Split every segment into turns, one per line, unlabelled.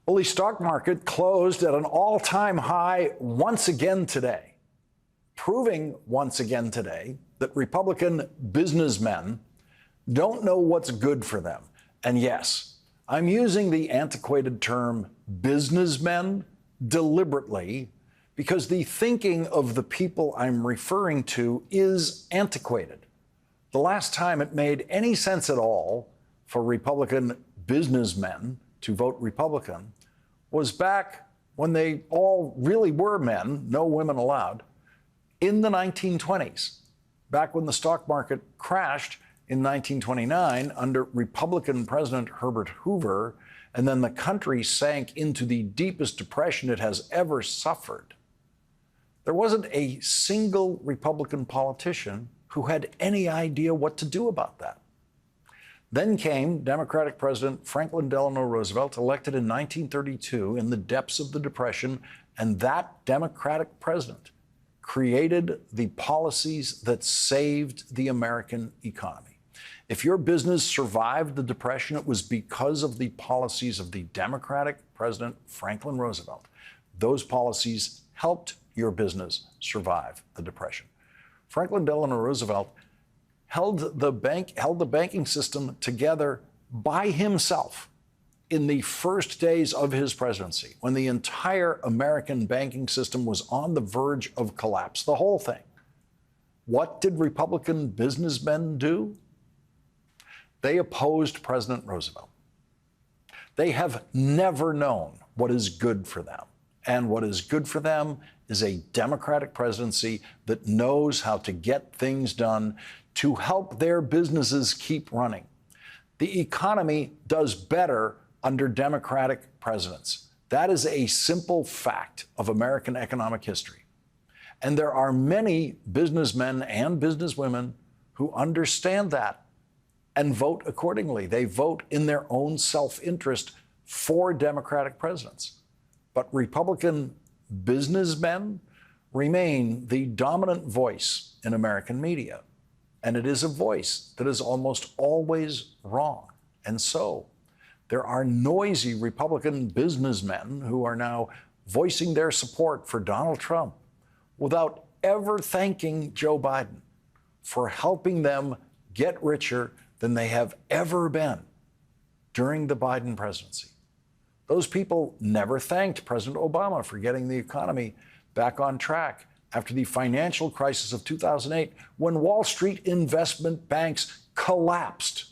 Well, the stock market closed at an all-time high once again today, proving once again today that Republican businessmen don't know what's good for them. And yes, I'm using the antiquated term businessmen deliberately because the thinking of the people I'm referring to is antiquated. The last time it made any sense at all for Republican businessmen to vote Republican was back when they all really were men, no women allowed, in the 1920s, back when the stock market crashed in 1929 under Republican President Herbert Hoover, and then the country sank into the deepest depression it has ever suffered. There wasn't a single Republican politician who had any idea what to do about that. Then came Democratic President Franklin Delano Roosevelt, elected in 1932 in the depths of the Depression, and that Democratic president created the policies that saved the American economy. If your business survived the Depression, it was because of the policies of the Democratic President Franklin Roosevelt. Those policies helped your business survive the Depression. Franklin Delano Roosevelt held the banking system together by himself in the first days of his presidency, when the entire American banking system was on the verge of collapse, the whole thing. What did Republican businessmen do? They opposed President Roosevelt. They have never known what is good for them. And what is good for them is a Democratic presidency that knows how to get things done to help their businesses keep running. The economy does better under Democratic presidents. That is a simple fact of American economic history. And there are many businessmen and businesswomen who understand that and vote accordingly. They vote in their own self-interest for Democratic presidents. But Republican businessmen remain the dominant voice in American media. And it is a voice that is almost always wrong. And so there are noisy Republican businessmen who are now voicing their support for Donald Trump without ever thanking Joe Biden for helping them get richer than they have ever been during the Biden presidency. Those people never thanked President Obama for getting the economy back on track after the financial crisis of 2008, when Wall Street investment banks collapsed.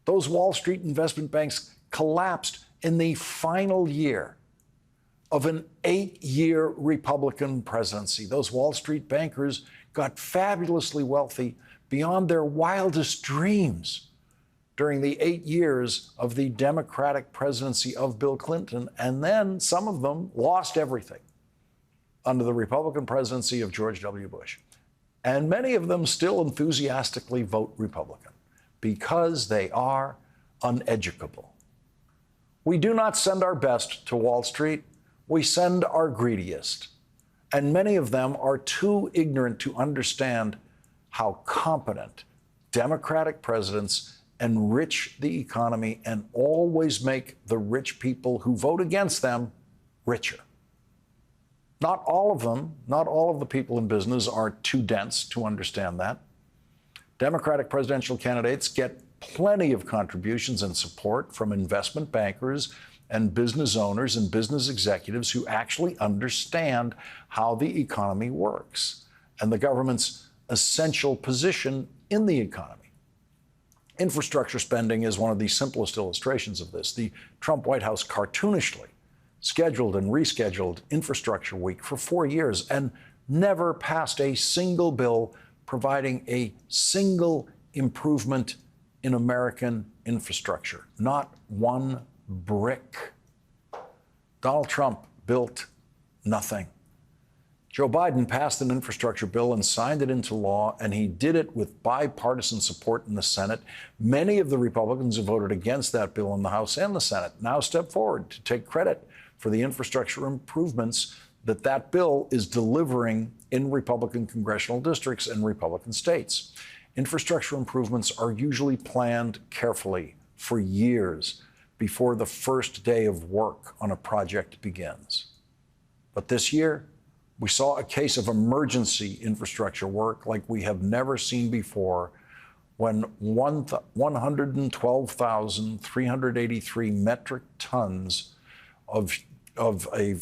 Those Wall Street investment banks collapsed in the final year of an 8-year Republican presidency. Those Wall Street bankers got fabulously wealthy beyond their wildest dreams during the 8 years of the Democratic presidency of Bill Clinton, and then some of them lost everything under the Republican presidency of George W. Bush. And many of them still enthusiastically vote Republican because they are uneducable. We do not send our best to Wall Street, we send our greediest. And many of them are too ignorant to understand how competent Democratic presidents enrich the economy and always make the rich people who vote against them richer. Not all of them, not all of the people in business are too dense to understand that. Democratic presidential candidates get plenty of contributions and support from investment bankers and business owners and business executives who actually understand how the economy works and the government's essential position in the economy. Infrastructure spending is one of the simplest illustrations of this. The Trump White House cartoonishly scheduled and rescheduled Infrastructure Week for 4 years and never passed a single bill providing a single improvement in American infrastructure. Not one brick. Donald Trump built nothing. Joe Biden passed an infrastructure bill and signed it into law, and he did it with bipartisan support in the Senate. Many of the Republicans who voted against that bill in the House and the Senate now step forward to take credit for the infrastructure improvements that that bill is delivering in Republican congressional districts and Republican states. Infrastructure improvements are usually planned carefully for years. before the first day of work on a project begins. But this year, we saw a case of emergency infrastructure work like we have never seen before, when 112,383 metric tons of a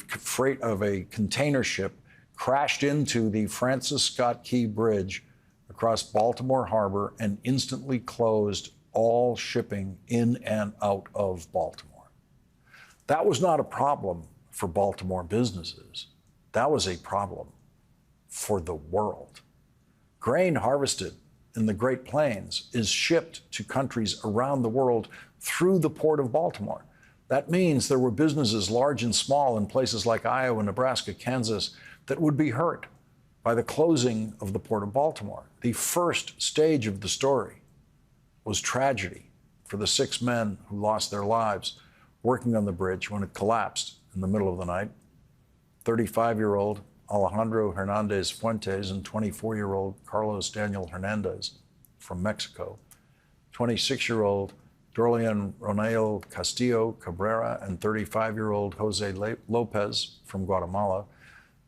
container ship crashed into the Francis Scott Key Bridge across Baltimore Harbor and instantly closed all shipping in and out of Baltimore. That was not a problem for Baltimore businesses. That was a problem for the world. Grain harvested in the Great Plains is shipped to countries around the world through the Port of Baltimore. That means there were businesses large and small in places like Iowa, Nebraska, Kansas that would be hurt by the closing of the Port of Baltimore. The first stage of the story was tragedy for the 6 men who lost their lives working on the bridge when it collapsed in the middle of the night. 35-year-old Alejandro Hernandez Fuentes and 24-year-old Carlos Daniel Hernandez from Mexico. 26-year-old Dorlian Ronel Castillo Cabrera and 35-year-old Jose Lopez from Guatemala.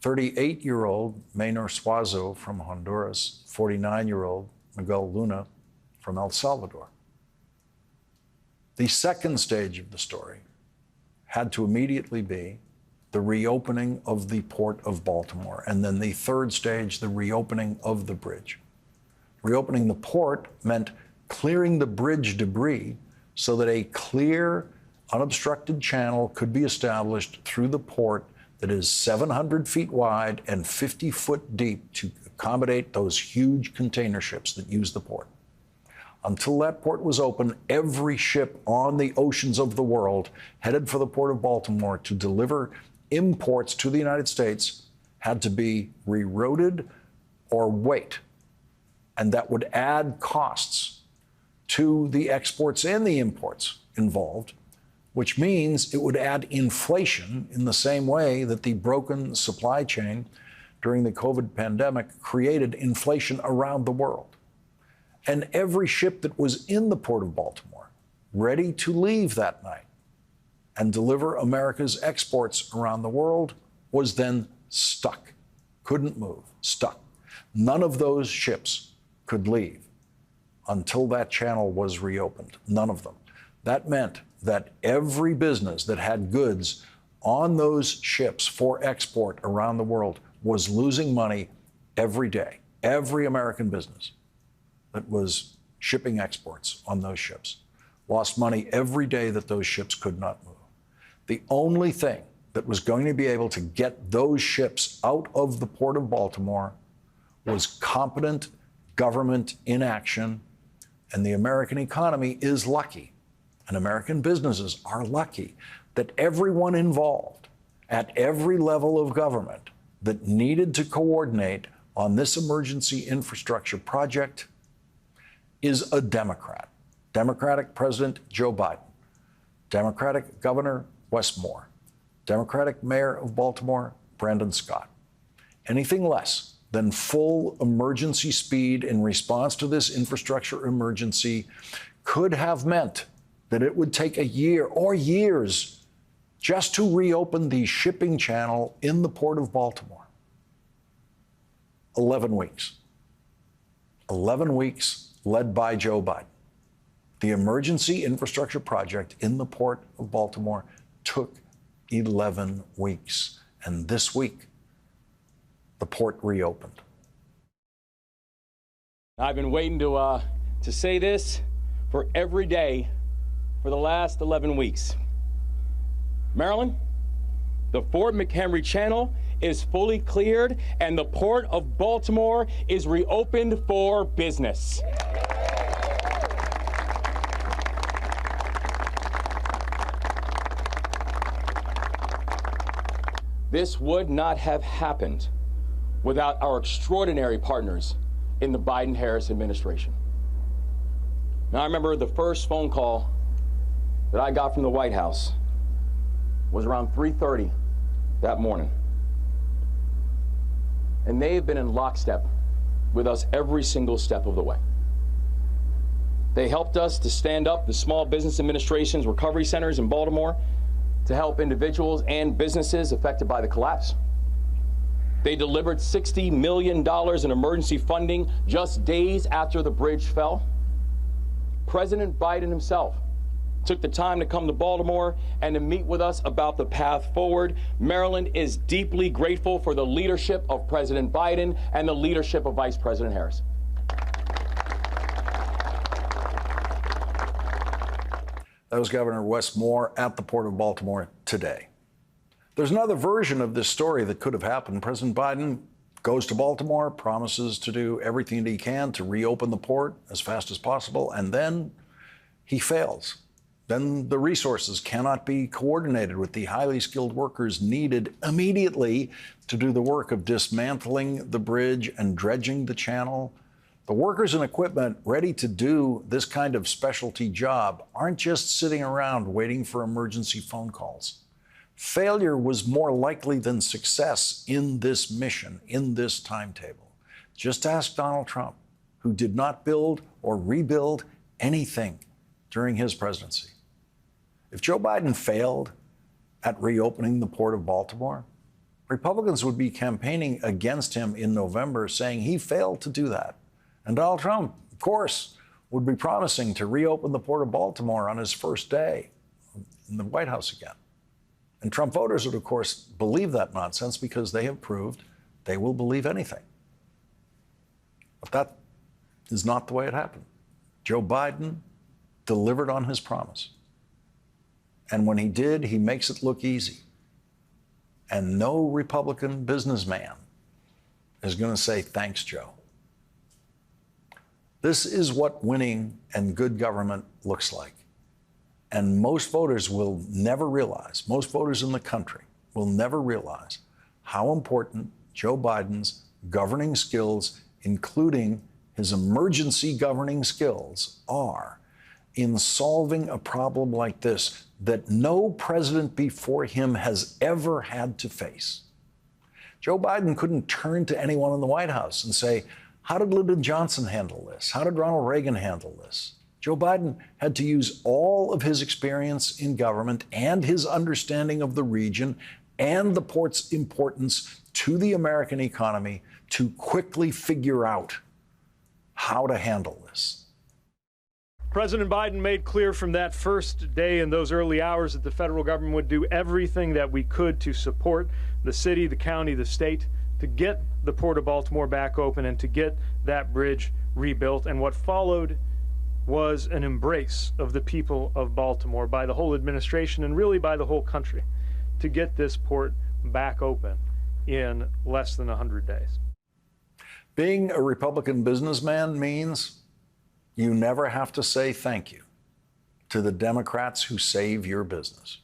38-year-old Maynor Suazo from Honduras. 49-year-old Miguel Luna from El Salvador. The second stage of the story had to immediately be the reopening of the Port of Baltimore, and then the third stage, the reopening of the bridge. Reopening the port meant clearing the bridge debris so that a clear, unobstructed channel could be established through the port that is 700 feet wide and 50 foot deep to accommodate those huge container ships that use the port. Until that port was open, every ship on the oceans of the world headed for the Port of Baltimore to deliver imports to the United States had to be rerouted or wait. And that would add costs to the exports and the imports involved, which means it would add inflation in the same way that the broken supply chain during the COVID pandemic created inflation around the world. And every ship that was in the Port of Baltimore, ready to leave that night and deliver America's exports around the world, was then stuck, couldn't move, stuck. None of those ships could leave until that channel was reopened, none of them. That meant that every business that had goods on those ships for export around the world was losing money every day. Every American business that was shipping exports on those ships lost money every day that those ships could not move. The only thing that was going to be able to get those ships out of the Port of Baltimore was competent government inaction, and the American economy is lucky, and American businesses are lucky that everyone involved at every level of government that needed to coordinate on this emergency infrastructure project is a Democrat. Democratic President Joe Biden, Democratic Governor Wes Moore, Democratic Mayor of Baltimore Brandon Scott. Anything less than full emergency speed in response to this infrastructure emergency could have meant that it would take a year or years just to reopen the shipping channel in the Port of Baltimore. 11 weeks. 11 weeks led by Joe Biden. The emergency infrastructure project in the Port of Baltimore took 11 weeks. And this week, the port reopened.
I've been waiting to say this for every day for the last 11 weeks. Maryland, the Fort McHenry Channel is fully cleared and the Port of Baltimore is reopened for business. This would not have happened without our extraordinary partners in the Biden-Harris administration. Now, I remember the first phone call that I got from the White House was around 3:30 that morning. And they have been in lockstep with us every single step of the way. They helped us to stand up the Small Business Administration's recovery centers in Baltimore to help individuals and businesses affected by the collapse. They delivered $60 million in emergency funding just days after the bridge fell. President Biden himself took the time to come to Baltimore and to meet with us about the path forward. Maryland is deeply grateful for the leadership of President Biden and the leadership of Vice President Harris.
That was Governor Wes Moore at the Port of Baltimore today. There's another version of this story that could have happened. President Biden goes to Baltimore, promises to do everything that he can to reopen the port as fast as possible, and then he fails. Then the resources cannot be coordinated with the highly skilled workers needed immediately to do the work of dismantling the bridge and dredging the channel. The workers and equipment ready to do this kind of specialty job aren't just sitting around waiting for emergency phone calls. Failure was more likely than success in this mission, in this timetable. Just ask Donald Trump, who did not build or rebuild anything during his presidency. If Joe Biden failed at reopening the Port of Baltimore, Republicans would be campaigning against him in November, saying he failed to do that. And Donald Trump, of course, would be promising to reopen the Port of Baltimore on his first day in the White House again. And Trump voters would, of course, believe that nonsense because they have proved they will believe anything. But that is not the way it happened. Joe Biden delivered on his promise. And when he did, he makes it look easy. And no Republican businessman is going to say, thanks, Joe. This is what winning and good government looks like. And most voters will never realize, most voters in the country will never realize how important Joe Biden's governing skills, including his emergency governing skills, are in solving a problem like this that no president before him has ever had to face. Joe Biden couldn't turn to anyone in the White House and say, how did Lyndon Johnson handle this? How did Ronald Reagan handle this? Joe Biden had to use all of his experience in government and his understanding of the region and the port's importance to the American economy to quickly figure out how to handle this.
President Biden made clear from that first day in those early hours that the federal government would do everything that we could to support the city, the county, the state, to get the Port of Baltimore back open and to get that bridge rebuilt. And what followed was an embrace of the people of Baltimore by the whole administration and really by the whole country to get this port back open in less than 100 days.
Being a Republican businessman means you never have to say thank you to the Democrats who save your business.